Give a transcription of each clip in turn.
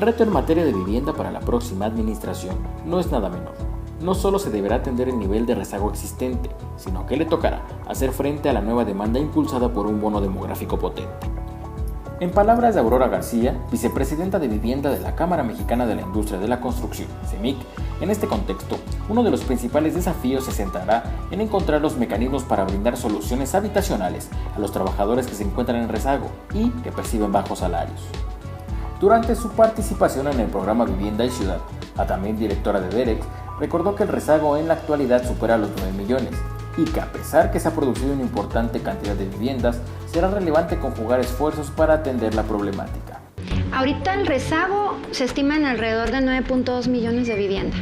reto en materia de vivienda para la próxima administración no es nada menor. No solo se deberá atender el nivel de rezago existente, sino que le tocará hacer frente a la nueva demanda impulsada por un bono demográfico potente. En palabras de Aurora García, vicepresidenta de Vivienda de la Cámara Mexicana de la Industria de la Construcción, CEMIC, en este contexto, uno de los principales desafíos se centrará en encontrar los mecanismos para brindar soluciones habitacionales a los trabajadores que se encuentran en rezago y que perciben bajos salarios. Durante su participación en el programa Vivienda y Ciudad, la también directora de DEREX recordó que el rezago en la actualidad supera los 9 millones y que a pesar que se ha producido una importante cantidad de viviendas, será relevante conjugar esfuerzos para atender la problemática. Ahorita el rezago se estima en alrededor de 9.2 millones de viviendas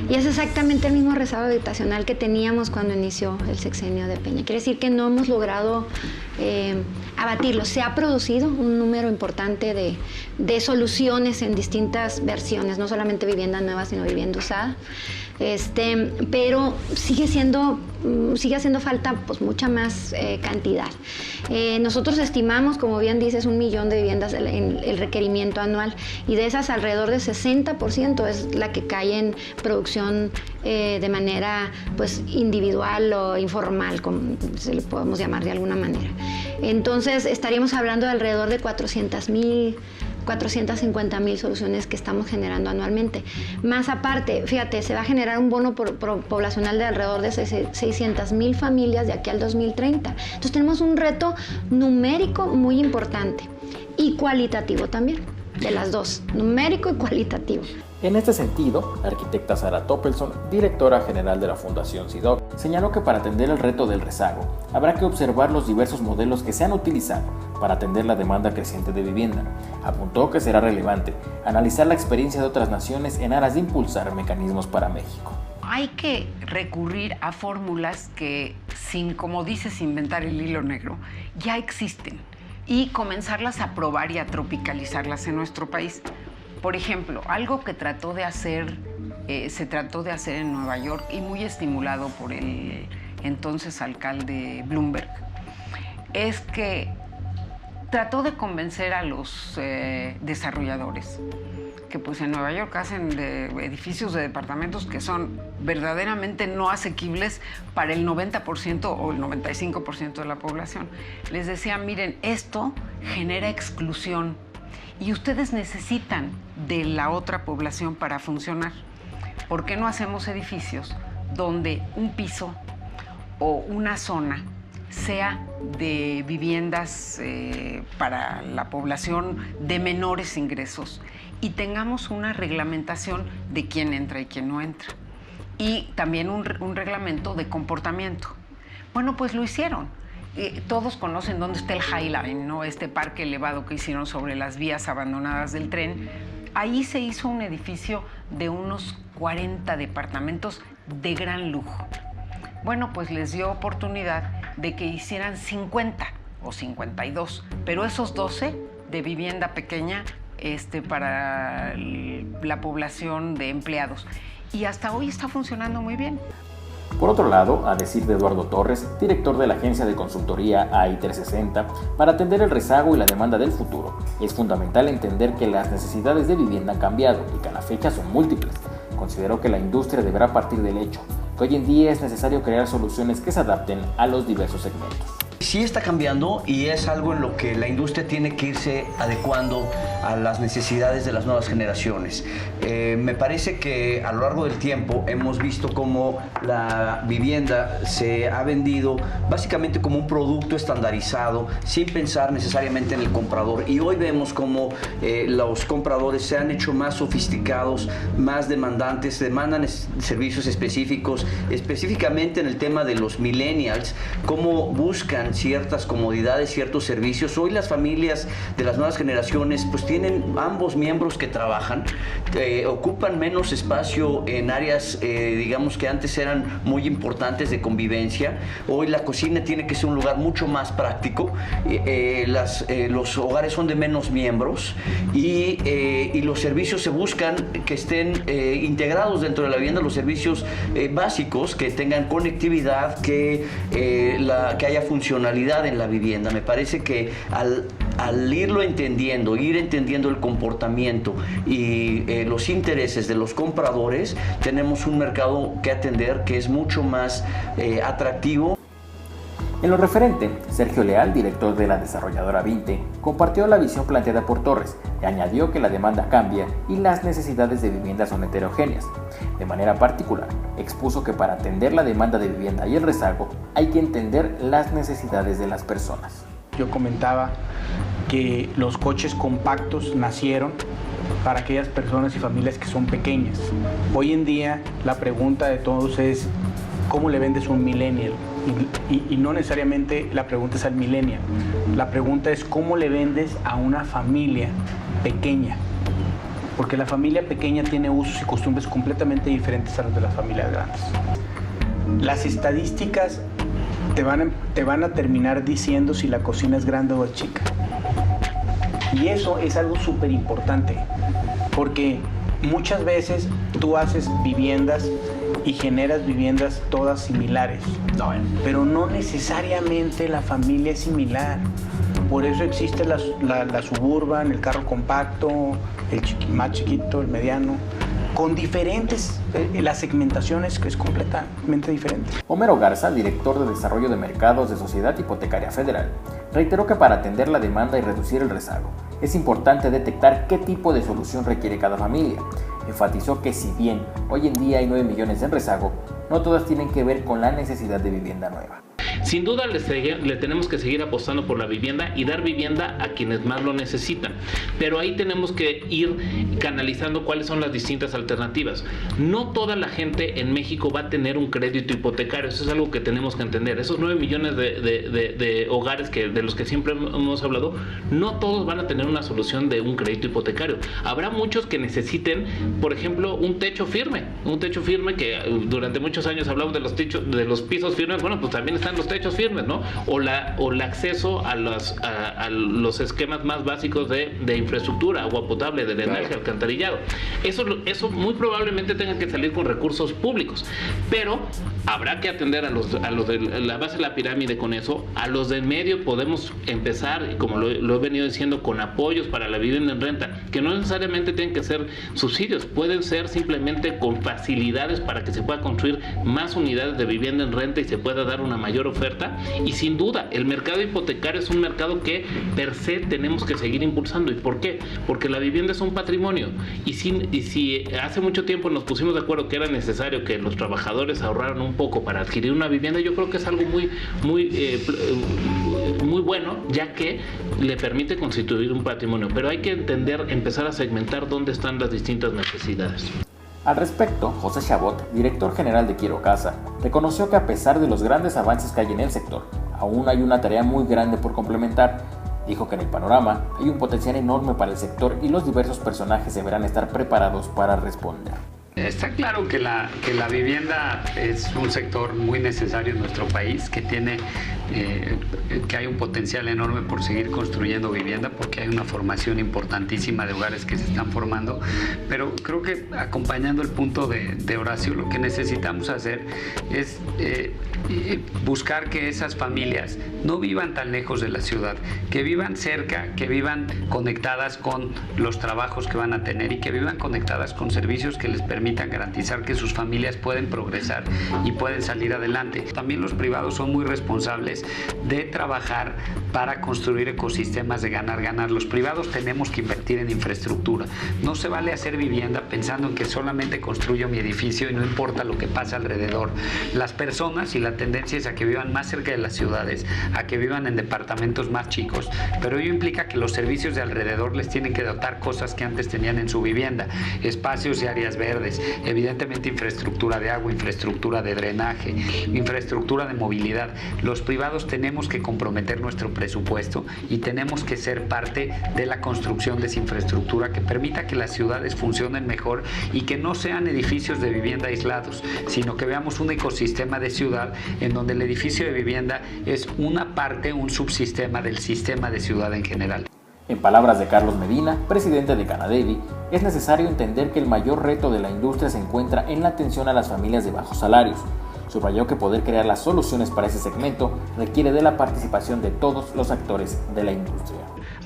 y es exactamente el mismo rezago habitacional que teníamos cuando inició el sexenio de Peña. Quiere decir que no hemos logrado abatirlo. Se ha producido un número importante de soluciones en distintas versiones, no solamente vivienda nueva, sino vivienda usada. Pero sigue haciendo falta pues mucha más cantidad. Nosotros estimamos, como bien dices, 1 millón de viviendas en el requerimiento anual y de esas alrededor de 60% es la que cae en producción de manera pues individual o informal, como se le podemos llamar de alguna manera. Entonces estaríamos hablando de alrededor de 450,000 soluciones que estamos generando anualmente. Más aparte, fíjate, se va a generar un bono poblacional de alrededor de 600,000 familias de aquí al 2030. Entonces tenemos un reto numérico muy importante y cualitativo también, de las dos, numérico y cualitativo. En este sentido, la arquitecta Sara Toppelson, directora general de la Fundación CIDOC, señaló que para atender el reto del rezago, habrá que observar los diversos modelos que se han utilizado para atender la demanda creciente de vivienda. Apuntó que será relevante analizar la experiencia de otras naciones en aras de impulsar mecanismos para México. Hay que recurrir a fórmulas que, sin, como dices, inventar el hilo negro, ya existen y comenzarlas a probar y a tropicalizarlas en nuestro país. Por ejemplo, algo que se trató de hacer en Nueva York y muy estimulado por el entonces alcalde Bloomberg, es que trató de convencer a los desarrolladores que pues en Nueva York hacen edificios de departamentos que son verdaderamente no asequibles para el 90% o el 95% de la población. Les decía, miren, esto genera exclusión y ustedes necesitan de la otra población para funcionar. ¿Por qué no hacemos edificios donde un piso o una zona sea de viviendas para la población de menores ingresos y tengamos una reglamentación de quién entra y quién no entra? Y también un reglamento de comportamiento. Bueno, pues lo hicieron. Todos conocen dónde está el High Line, ¿no? Este parque elevado que hicieron sobre las vías abandonadas del tren. Ahí se hizo un edificio de unos 40 departamentos de gran lujo. Bueno, pues les dio oportunidad de que hicieran 50 o 52, pero esos 12 de vivienda pequeña para la población de empleados. Y hasta hoy está funcionando muy bien. Por otro lado, a decir de Eduardo Torres, director de la agencia de consultoría AI360, para atender el rezago y la demanda del futuro, es fundamental entender que las necesidades de vivienda han cambiado y que a la fecha son múltiples. Consideró que la industria deberá partir del hecho que hoy en día es necesario crear soluciones que se adapten a los diversos segmentos. Sí está cambiando y es algo en lo que la industria tiene que irse adecuando a las necesidades de las nuevas generaciones. Me parece que a lo largo del tiempo hemos visto cómo la vivienda se ha vendido básicamente como un producto estandarizado sin pensar necesariamente en el comprador, y hoy vemos cómo los compradores se han hecho más sofisticados, más demandantes, demandan servicios específicos, específicamente en el tema de los millennials, cómo buscan ciertas comodidades, ciertos servicios. Hoy las familias de las nuevas generaciones pues tienen ambos miembros que trabajan, ocupan menos espacio en áreas digamos que antes eran muy importantes de convivencia. Hoy la cocina tiene que ser un lugar mucho más práctico, los hogares son de menos miembros y los servicios se buscan que estén integrados dentro de la vivienda, los servicios básicos, que tengan conectividad, que haya funcionalidad en la vivienda. Me parece que al al irlo entendiendo, ir entendiendo el comportamiento y los intereses de los compradores, tenemos un mercado que atender que es mucho más atractivo. En lo referente, Sergio Leal, director de la desarrolladora Vinte, compartió la visión planteada por Torres y añadió que la demanda cambia y las necesidades de vivienda son heterogéneas. De manera particular, expuso que para atender la demanda de vivienda y el rezago, hay que entender las necesidades de las personas. Yo comentaba que los coches compactos nacieron para aquellas personas y familias que son pequeñas. Hoy en día la pregunta de todos es ¿cómo le vendes un millennial? Y no necesariamente la pregunta es al millennial. La pregunta es ¿cómo le vendes a una familia pequeña? Porque la familia pequeña tiene usos y costumbres completamente diferentes a los de las familias grandes. Las estadísticas te van a terminar diciendo si la cocina es grande o es chica. Y eso es algo súper importante, porque muchas veces tú haces viviendas y generas viviendas todas similares, pero no necesariamente la familia es similar. Por eso existe la suburban, el carro compacto, más chiquito, el mediano, con diferentes, la segmentación es completamente diferente. Homero Garza, director de Desarrollo de Mercados de Sociedad Hipotecaria Federal, reiteró que para atender la demanda y reducir el rezago, es importante detectar qué tipo de solución requiere cada familia. Enfatizó que si bien hoy en día hay 9 millones en rezago, no todas tienen que ver con la necesidad de vivienda nueva. Sin duda le tenemos que seguir apostando por la vivienda y dar vivienda a quienes más lo necesitan, pero ahí tenemos que ir canalizando cuáles son las distintas alternativas. No toda la gente en México va a tener un crédito hipotecario, eso es algo que tenemos que entender. Esos 9 millones de hogares de los que siempre hemos hablado, no todos van a tener una solución de un crédito hipotecario. Habrá muchos que necesiten, por ejemplo, un techo firme que durante muchos años hablamos de los pisos firmes. Bueno, pues también están los techos firmes, ¿no? O el acceso a los esquemas más básicos de infraestructura, agua potable, de drenaje, alcantarillado. Eso muy probablemente tenga que salir con recursos públicos, pero habrá que atender a los de la base de la pirámide con eso. A los del medio podemos empezar, como lo he venido diciendo, con apoyos para la vivienda en renta, que no necesariamente tienen que ser subsidios, pueden ser simplemente con facilidades para que se pueda construir más unidades de vivienda en renta y se pueda dar una mayor oferta. Y sin duda, el mercado hipotecario es un mercado que per se tenemos que seguir impulsando. ¿Y por qué? Porque la vivienda es un patrimonio. Y si hace mucho tiempo nos pusimos de acuerdo que era necesario que los trabajadores ahorraran un poco para adquirir una vivienda, yo creo que es algo muy bueno, ya que le permite constituir un patrimonio. Pero hay que empezar a segmentar dónde están las distintas necesidades. Al respecto, José Chabot, director general de Quiero Casa, reconoció que a pesar de los grandes avances que hay en el sector, aún hay una tarea muy grande por complementar. Dijo que en el panorama hay un potencial enorme para el sector y los diversos personajes deberán estar preparados para responder. Está claro que la vivienda es un sector muy necesario en nuestro país, que hay un potencial enorme por seguir construyendo vivienda, porque hay una formación importantísima de hogares que se están formando. Pero creo que, acompañando el punto de Horacio, lo que necesitamos hacer es buscar que esas familias no vivan tan lejos de la ciudad, que vivan cerca, que vivan conectadas con los trabajos que van a tener y que vivan conectadas con servicios que les permitan garantizar que sus familias pueden progresar y pueden salir adelante. También los privados son muy responsables de trabajar para construir ecosistemas de ganar-ganar. Los privados tenemos que invertir en infraestructura. No se vale hacer vivienda pensando en que solamente construyo mi edificio y no importa lo que pasa alrededor. Las personas, y la tendencia es a que vivan más cerca de las ciudades, a que vivan en departamentos más chicos, pero ello implica que los servicios de alrededor les tienen que dotar cosas que antes tenían en su vivienda: espacios y áreas verdes, evidentemente infraestructura de agua, infraestructura de drenaje, infraestructura de movilidad. Los privados tenemos que comprometer nuestro presupuesto y tenemos que ser parte de la construcción de esa infraestructura que permita que las ciudades funcionen mejor y que no sean edificios de vivienda aislados, sino que veamos un ecosistema de ciudad en donde el edificio de vivienda es una parte, un subsistema del sistema de ciudad en general. En palabras de Carlos Medina, presidente de Canadevi, es necesario entender que el mayor reto de la industria se encuentra en la atención a las familias de bajos salarios. subrayó que poder crear las soluciones para ese segmento requiere de la participación de todos los actores de la industria.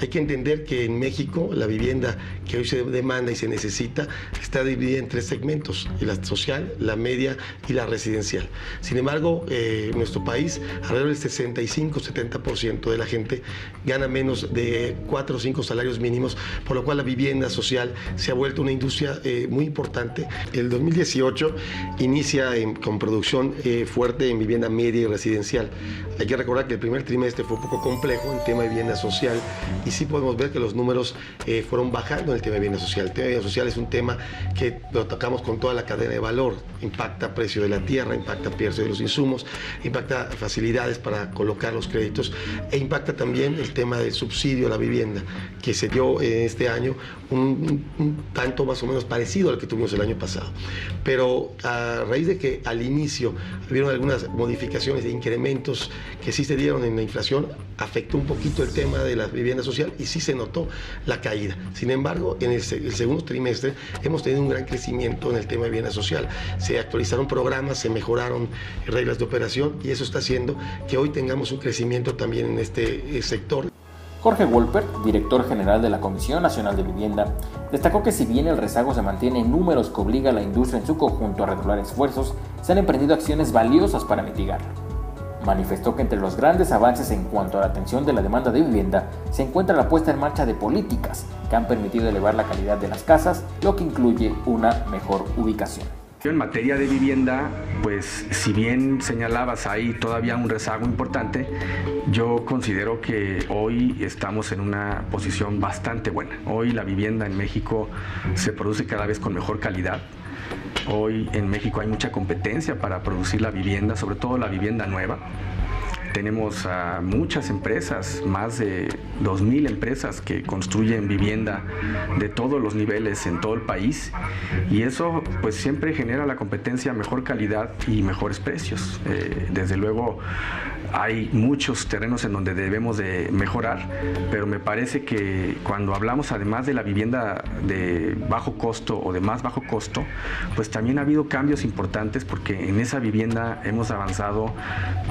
Hay que entender que en México la vivienda que hoy se demanda y se necesita está dividida en 3 segmentos, la social, la media y la residencial. Sin embargo, en nuestro país, alrededor del 65-70% de la gente gana menos de 4 o 5 salarios mínimos, por lo cual la vivienda social se ha vuelto una industria muy importante. El 2018 inicia con producción fuerte en vivienda media y residencial. Hay que recordar que el primer trimestre fue un poco complejo en tema de vivienda social, y sí podemos ver que los números fueron bajando en el tema de vivienda social. El tema de vivienda social es un tema que lo tocamos con toda la cadena de valor. Impacta precio de la tierra, impacta precio de los insumos, impacta facilidades para colocar los créditos e impacta también el tema del subsidio a la vivienda, que se dio este año un tanto más o menos parecido al que tuvimos el año pasado. Pero a raíz de que al inicio hubieron algunas modificaciones e incrementos que sí se dieron en la inflación, afectó un poquito el tema de la vivienda social y sí se notó la caída. Sin embargo, en el segundo trimestre hemos tenido un gran crecimiento en el tema de vivienda social. Se actualizaron programas, se mejoraron reglas de operación y eso está haciendo que hoy tengamos un crecimiento también en este sector. Jorge Wolpert, director general de la Comisión Nacional de Vivienda, destacó que si bien el rezago se mantiene en números que obliga a la industria en su conjunto a redoblar esfuerzos, se han emprendido acciones valiosas para mitigarlo. Manifestó que entre los grandes avances en cuanto a la atención de la demanda de vivienda se encuentra la puesta en marcha de políticas que han permitido elevar la calidad de las casas, lo que incluye una mejor ubicación. En materia de vivienda, pues si bien señalabas ahí todavía un rezago importante, yo considero que hoy estamos en una posición bastante buena. Hoy la vivienda en México se produce cada vez con mejor calidad. Hoy en México hay mucha competencia para producir la vivienda, sobre todo la vivienda nueva. Tenemos a muchas empresas, más de 2,000 empresas que construyen vivienda de todos los niveles en todo el país, y eso pues siempre genera la competencia, mejor calidad y mejores precios. Desde luego hay muchos terrenos en donde debemos de mejorar, pero me parece que cuando hablamos además de la vivienda de bajo costo o de más bajo costo, pues también ha habido cambios importantes, porque en esa vivienda hemos avanzado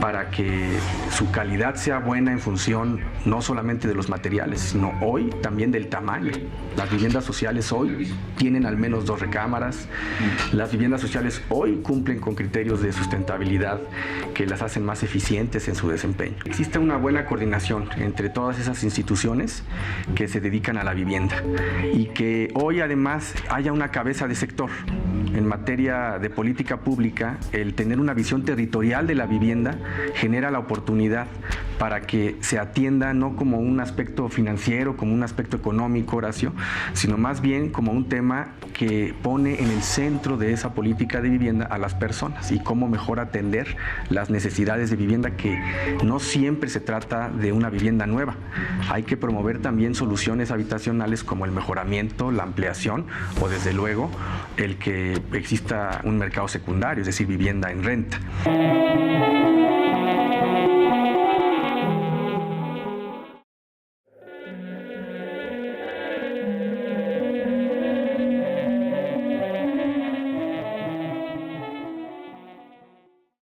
para que su calidad sea buena en función no solamente de los materiales, sino hoy también del tamaño. Las viviendas sociales hoy tienen al menos 2 recámaras. Las viviendas sociales hoy cumplen con criterios de sustentabilidad que las hacen más eficientes en su desempeño. Existe una buena coordinación entre todas esas instituciones que se dedican a la vivienda y que hoy además haya una cabeza de sector. En materia de política pública, el tener una visión territorial de la vivienda genera la oportunidad para que se atienda no como un aspecto financiero, como un aspecto económico, Horacio, sino más bien como un tema que pone en el centro de esa política de vivienda a las personas y cómo mejor atender las necesidades de vivienda, que no siempre se trata de una vivienda nueva. Hay que promover también soluciones habitacionales como el mejoramiento, la ampliación o desde luego el que exista un mercado secundario, es decir, vivienda en renta.